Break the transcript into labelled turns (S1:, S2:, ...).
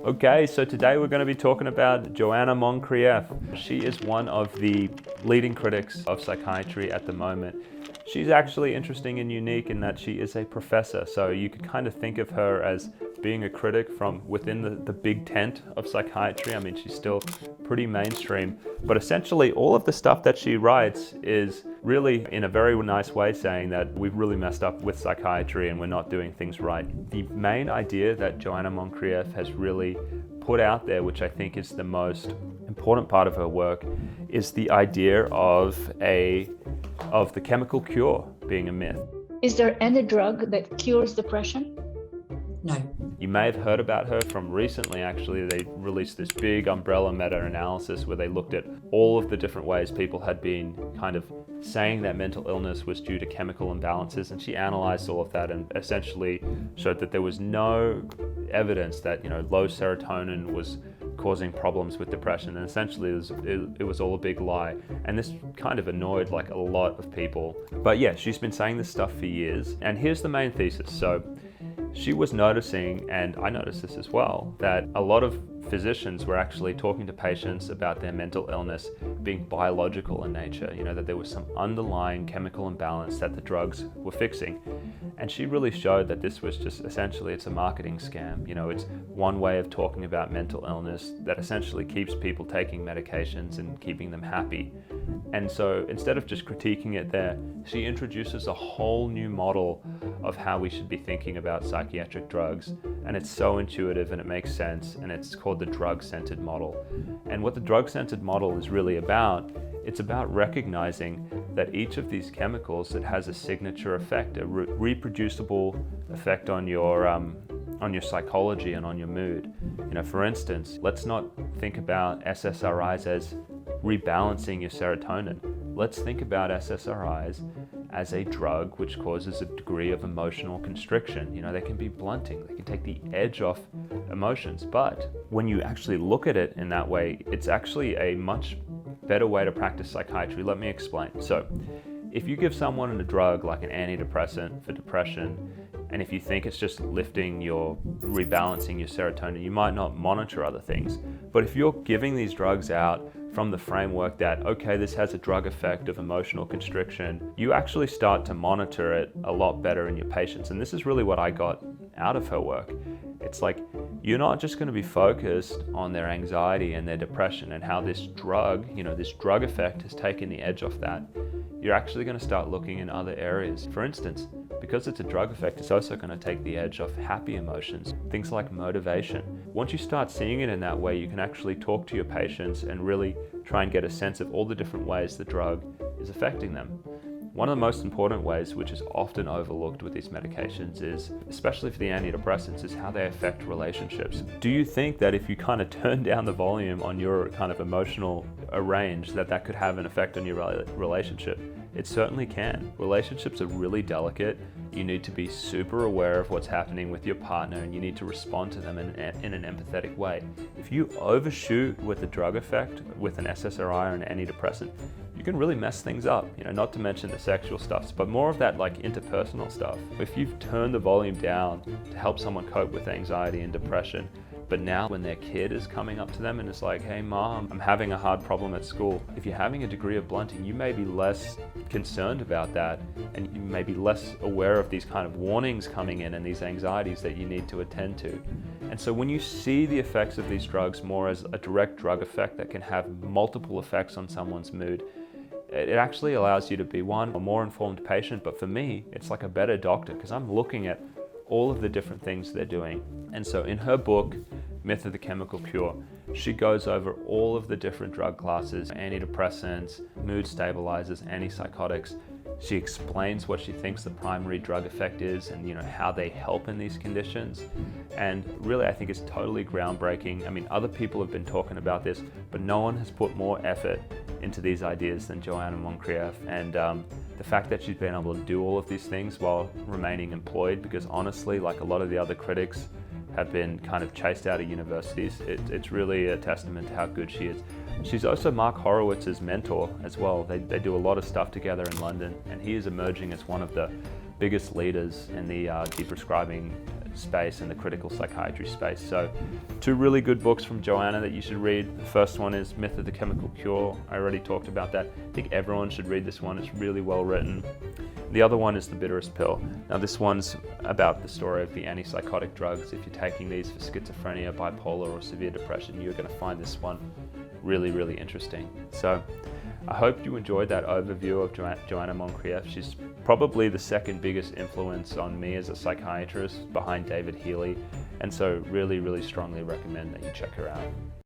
S1: Okay, so today we're going to be talking about Joanna Moncrieff. She is one of the leading critics of psychiatry at the moment. She's actually interesting and unique in that she is a professor, so you could kind of think of her as being a critic from within the big tent of psychiatry. I mean, she's still pretty mainstream, but essentially all of the stuff that she writes is really in a very nice way saying that we've really messed up with psychiatry and we're not doing things right. The main idea that Joanna Moncrieff has really put out there, which I think is the most important part of her work, is the idea of the chemical cure being a myth.
S2: Is there any drug that cures depression?
S3: No.
S1: You may have heard about her from recently, actually. They released this big umbrella meta-analysis where they looked at all of the different ways people had been kind of saying that mental illness was due to chemical imbalances, and she analyzed all of that and essentially showed that there was no evidence that, low serotonin was causing problems with depression, and essentially it was all a big lie. And this kind of annoyed like a lot of people. But yeah, she's been saying this stuff for years, and here's the main thesis. So she was noticing, and I noticed this as well, that a lot of physicians were actually talking to patients about their mental illness being biological in nature, that there was some underlying chemical imbalance that the drugs were fixing. And she really showed that this was just essentially, it's a marketing scam. It's one way of talking about mental illness that essentially keeps people taking medications and keeping them happy. And so instead of just critiquing it there, she introduces a whole new model of how we should be thinking about psychiatric drugs. And it's so intuitive and it makes sense, and it's called the drug-centered model. And what the drug-centered model is really about, it's about recognizing that each of these chemicals that has a signature effect, a reproducible effect on your psychology and on your mood. For instance, let's not think about SSRIs as rebalancing your serotonin. Let's think about SSRIs as a drug which causes a degree of emotional constriction. They can be blunting, they can take the edge off emotions. But when you actually look at it in that way, it's actually a much better way to practice psychiatry. Let me explain. So if you give someone a drug like an antidepressant for depression, and if you think it's just rebalancing your serotonin, you might not monitor other things. But if you're giving these drugs out from the framework that, okay, this has a drug effect of emotional constriction, you actually start to monitor it a lot better in your patients. And this is really what I got out of her work. It's like, you're not just going to be focused on their anxiety and their depression and how this drug effect has taken the edge off that. You're actually going to start looking in other areas. For instance, because it's a drug effect, it's also going to take the edge off happy emotions, things like motivation. Once you start seeing it in that way, you can actually talk to your patients and really try and get a sense of all the different ways the drug is affecting them. One of the most important ways, which is often overlooked with these medications, is, especially for the antidepressants, is how they affect relationships. Do you think that if you kind of turn down the volume on your kind of emotional range, that could have an effect on your relationship? It certainly can. Relationships are really delicate. You need to be super aware of what's happening with your partner, and you need to respond to them in an empathetic way. If you overshoot with the drug effect with an SSRI or an antidepressant, you can really mess things up, not to mention the sexual stuff, but more of that like interpersonal stuff. If you've turned the volume down to help someone cope with anxiety and depression, but now when their kid is coming up to them and it's like, hey mom, I'm having a hard problem at school. If you're having a degree of blunting, you may be less concerned about that, and you may be less aware of these kind of warnings coming in and these anxieties that you need to attend to. And so when you see the effects of these drugs more as a direct drug effect that can have multiple effects on someone's mood, it actually allows you to be, one, a more informed patient, but for me, it's like a better doctor because I'm looking at all of the different things they're doing. And so in her book, Myth of the Chemical Cure, she goes over all of the different drug classes, antidepressants, mood stabilizers, antipsychotics. She explains what she thinks the primary drug effect is and how they help in these conditions. And really, I think it's totally groundbreaking. I mean, other people have been talking about this, but no one has put more effort into these ideas than Joanna Moncrieff. And the fact that she's been able to do all of these things while remaining employed, because honestly, like a lot of the other critics have been kind of chased out of universities, it's really a testament to how good she is. She's also Mark Horowitz's mentor as well. They do a lot of stuff together in London, and he is emerging as one of the biggest leaders in the deprescribing space and the critical psychiatry space. So 2 really good books from Joanna that you should read. The first one is Myth of the Chemical Cure. I already talked about that. I think everyone should read this one. It's really well written. The other one is The Bitterest Pill. Now this one's about the story of the antipsychotic drugs. If you're taking these for schizophrenia, bipolar, or severe depression, you're going to find this one really, really interesting. So I hope you enjoyed that overview of Joanna Moncrieff. She's probably the second biggest influence on me as a psychiatrist behind David Healy, and so really, really strongly recommend that you check her out.